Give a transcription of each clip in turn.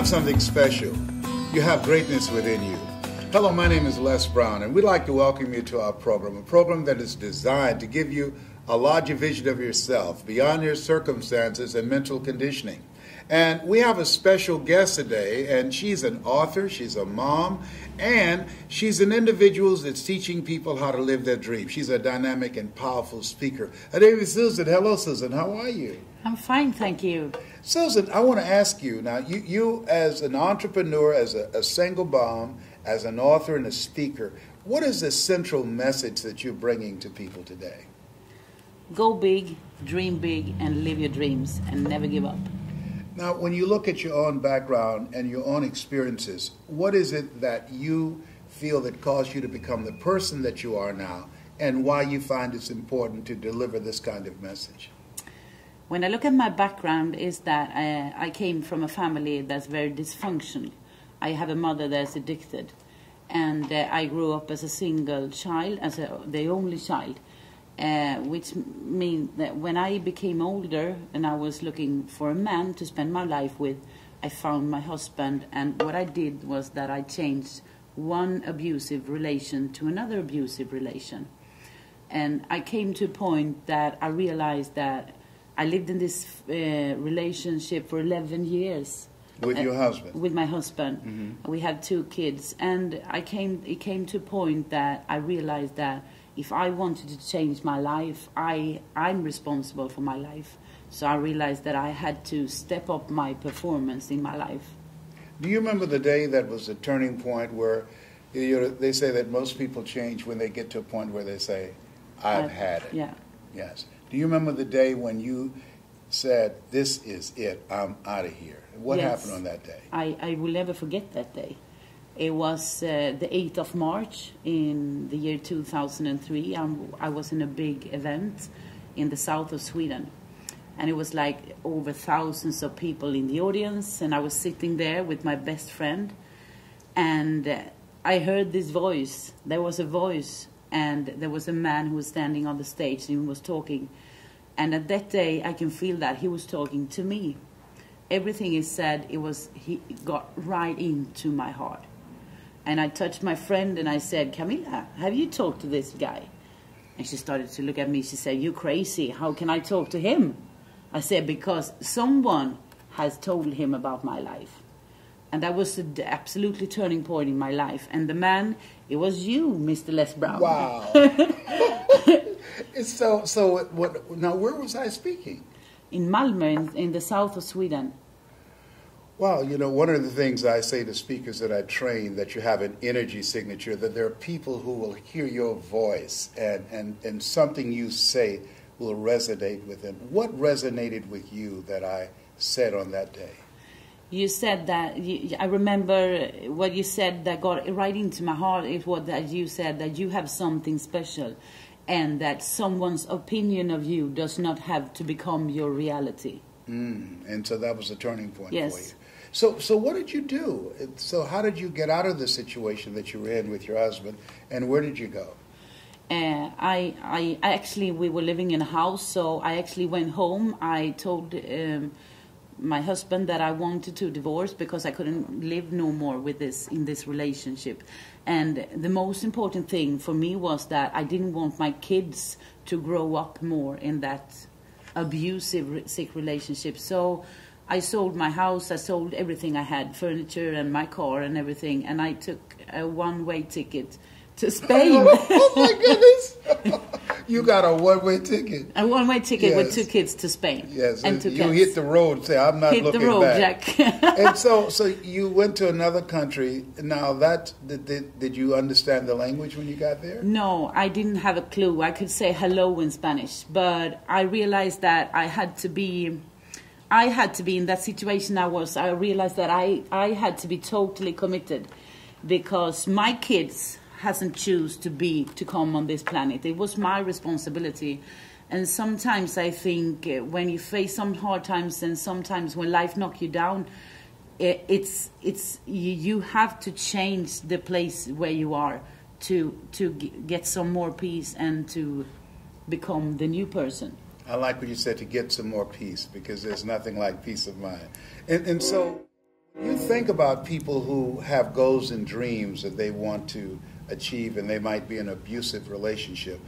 have something special. You have greatness within you. Hello, my name is Les Brown, and we'd like to welcome you to our program, a program that is designed to give you a larger vision of yourself beyond your circumstances and mental conditioning. And we have a special guest today, and she's an author, she's a mom, and she's an individual that's teaching people how to live their dreams. She's a dynamic and powerful speaker. Her name is Susan. Hello, Susan. How are you? I'm fine, thank you. Susan, I want to ask you, now, you as an entrepreneur, as a single mom, as an author and a speaker, what is the central message that you're bringing to people today? Go big, dream big, and live your dreams, and never give up. Now, when you look at your own background and your own experiences, what is it that you feel that caused you to become the person that you are now, and why you find it's important to deliver this kind of message? When I look at my background, is that I came from a family that's very dysfunctional. I have a mother that's addicted, and I grew up as a single child, the only child. Which means that when I became older and I was looking for a man to spend my life with, I found my husband, and what I did was that I changed one abusive relation to another abusive relation. And I came to a point that I realized that I lived in this relationship for 11 years. With your husband? With my husband. Mm-hmm. We had 2 kids, and it came to a point that I realized that if I wanted to change my life, I'm responsible for my life. So I realized that I had to step up my performance in my life. Do you remember the day that was a turning point where they say that most people change when they get to a point where they say, I've had it? Yeah. Yes. Do you remember the day when you said, this is it, I'm out of here? What happened on that day? I will never forget that day. It was the 8th of March in the year 2003. I was in a big event in the south of Sweden. And it was like over thousands of people in the audience. And I was sitting there with my best friend. And I heard this voice. There was a voice. And there was a man who was standing on the stage and he was talking. And at that day, I can feel that he was talking to me. Everything he said, he got right into my heart. And I touched my friend and I said, Camilla, have you talked to this guy? And she started to look at me. She said, you're crazy. How can I talk to him? I said, because someone has told him about my life. And that was the absolutely turning point in my life. And the man, it was you, Mr. Les Brown. Wow. Now, where was I speaking? In Malmö, in the south of Sweden. Well, you know, one of the things I say to speakers that I train, that you have an energy signature, that there are people who will hear your voice and something you say will resonate with them. What resonated with you that I said on that day? You said that, I remember what you said that got right into my heart. It was that you said that you have something special and that someone's opinion of you does not have to become your reality. And so that was a turning point for you. So what did you do? So how did you get out of the situation that you were in with your husband, and where did you go? I actually, we were living in a house, so I actually went home. I told my husband that I wanted to divorce because I couldn't live no more with in this relationship. And the most important thing for me was that I didn't want my kids to grow up more in that abusive, sick relationship. So I sold my house, I sold everything I had, furniture and my car and everything, and I took a one-way ticket to Spain. Oh my goodness! You got a one-way ticket. A one-way ticket with 2 kids to Spain. Yes, and 2 you cats. hit the road and say, I'm not hit looking the road, back. Jack. And so you went to another country. Now, did you understand the language when you got there? No, I didn't have a clue. I could say hello in Spanish, but I realized that I had to be in that situation I realized that I had to be totally committed because my kids hasn't choose to come on this planet. It was my responsibility. And sometimes I think when you face some hard times and sometimes when life knocks you down, you have to change the place where you are to get some more peace and to become the new person. I like what you said, to get some more peace, because there's nothing like peace of mind. And so You think about people who have goals and dreams that they want to achieve, and they might be in an abusive relationship.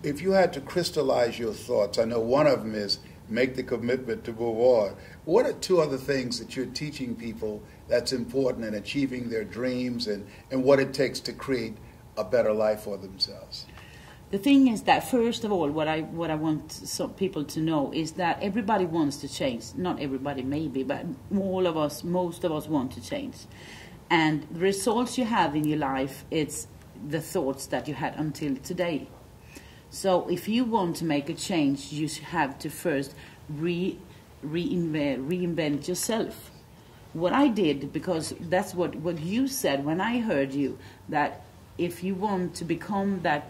If you had to crystallize your thoughts, I know one of them is make the commitment to move on. What are two other things that you're teaching people that's important in achieving their dreams, and what it takes to create a better life for themselves? The thing is that, first of all, what I want some people to know is that everybody wants to change. Not everybody, maybe, but all of us, most of us want to change. And the results you have in your life, it's the thoughts that you had until today. So if you want to make a change, you have to first reinvent yourself. What I did, because that's what you said when I heard you, that if you want to become that,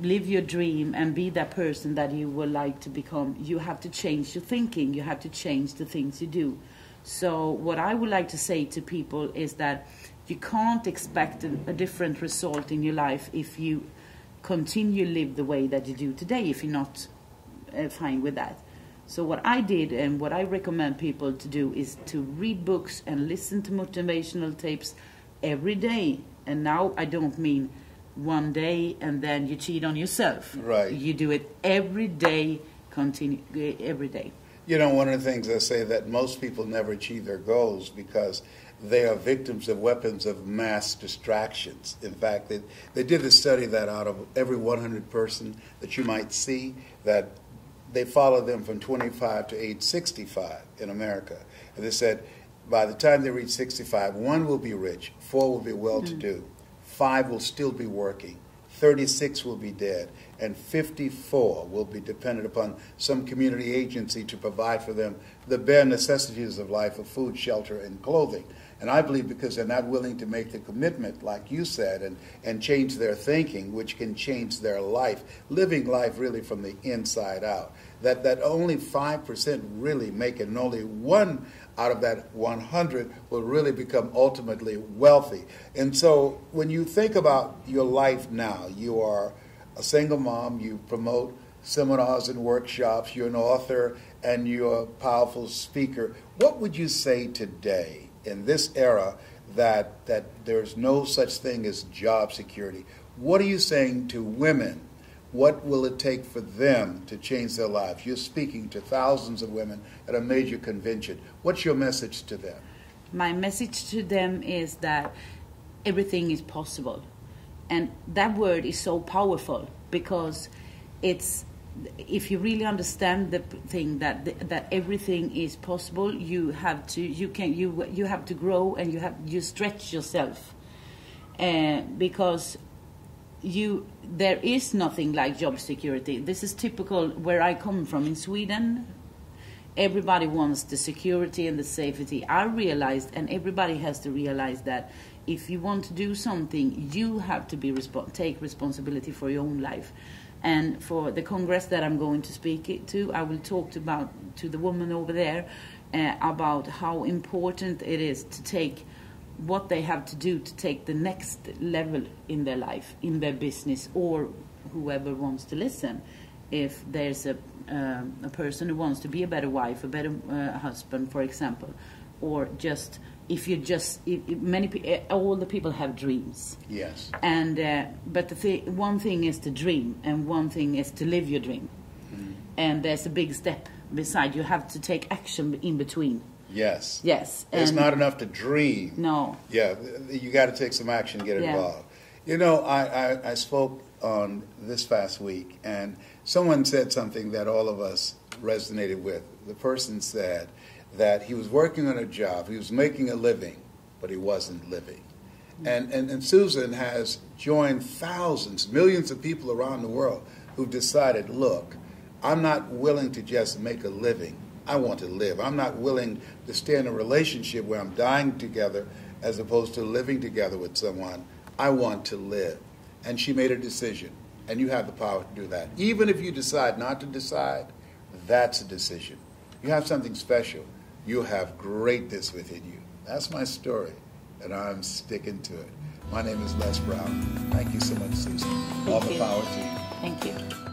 live your dream and be that person that you would like to become, you have to change your thinking. You have to change the things you do. So what I would like to say to people is that you can't expect a different result in your life if you continue to live the way that you do today, if you're not fine with that. So what I did and what I recommend people to do is to read books and listen to motivational tapes every day. And now I don't mean one day and then you cheat on yourself. Right. You do it every day, continue every day. You know, one of the things I say that most people never achieve their goals because they are victims of weapons of mass distractions. In fact, they did a study that out of every 100 person that you might see, that they follow them from 25 to age 65 in America. And they said by the time they reach 65, 1 will be rich, 4 will be well-to-do, 5 will still be working, 36 will be dead, and 54 will be dependent upon some community agency to provide for them the bare necessities of life, of food, shelter, and clothing. And I believe because they're not willing to make the commitment, like you said, and change their thinking, which can change their life, living life really from the inside out, that only 5% really make it, and only 1 out of that 100 will really become ultimately wealthy. And so when you think about your life now, you are a single mom, you promote seminars and workshops, you're an author, and you're a powerful speaker. What would you say today in this era that there's no such thing as job security? What are you saying to women? What will it take for them to change their lives? You're speaking to thousands of women at a major convention. What's your message to them? My message to them is that everything is possible. And that word is so powerful because it's, if you really understand the thing that everything is possible, you have to grow, and you stretch yourself, because there is nothing like job security. This is typical where I come from in Sweden. Everybody wants the security and the safety. I realized, and everybody has to realize, that if you want to do something, you have to take responsibility for your own life. And for the Congress that I'm going to speak to, I will talk to the woman over there about how important it is to take what they have to do to take the next level in their life, in their business, or whoever wants to listen. If there's a person who wants to be a better wife, a better husband, for example, or just all the people have dreams. Yes. And but one thing is to dream, and one thing is to live your dream. Mm. And there's a big step beside. You have to take action in between. Yes. Yes. It's not enough to dream. No. Yeah, you got to take some action, get involved. You know, I spoke on this past week, and someone said something that all of us resonated with. The person said that he was working on a job, he was making a living, but he wasn't living. And Susan has joined thousands, millions of people around the world who decided, look, I'm not willing to just make a living. I want to live. I'm not willing to stay in a relationship where I'm dying together as opposed to living together with someone. I want to live. And she made a decision. And you have the power to do that. Even if you decide not to decide, that's a decision. You have something special. You have greatness within you. That's my story, and I'm sticking to it. My name is Les Brown. Thank you so much, Susan. All the power to you. Thank you.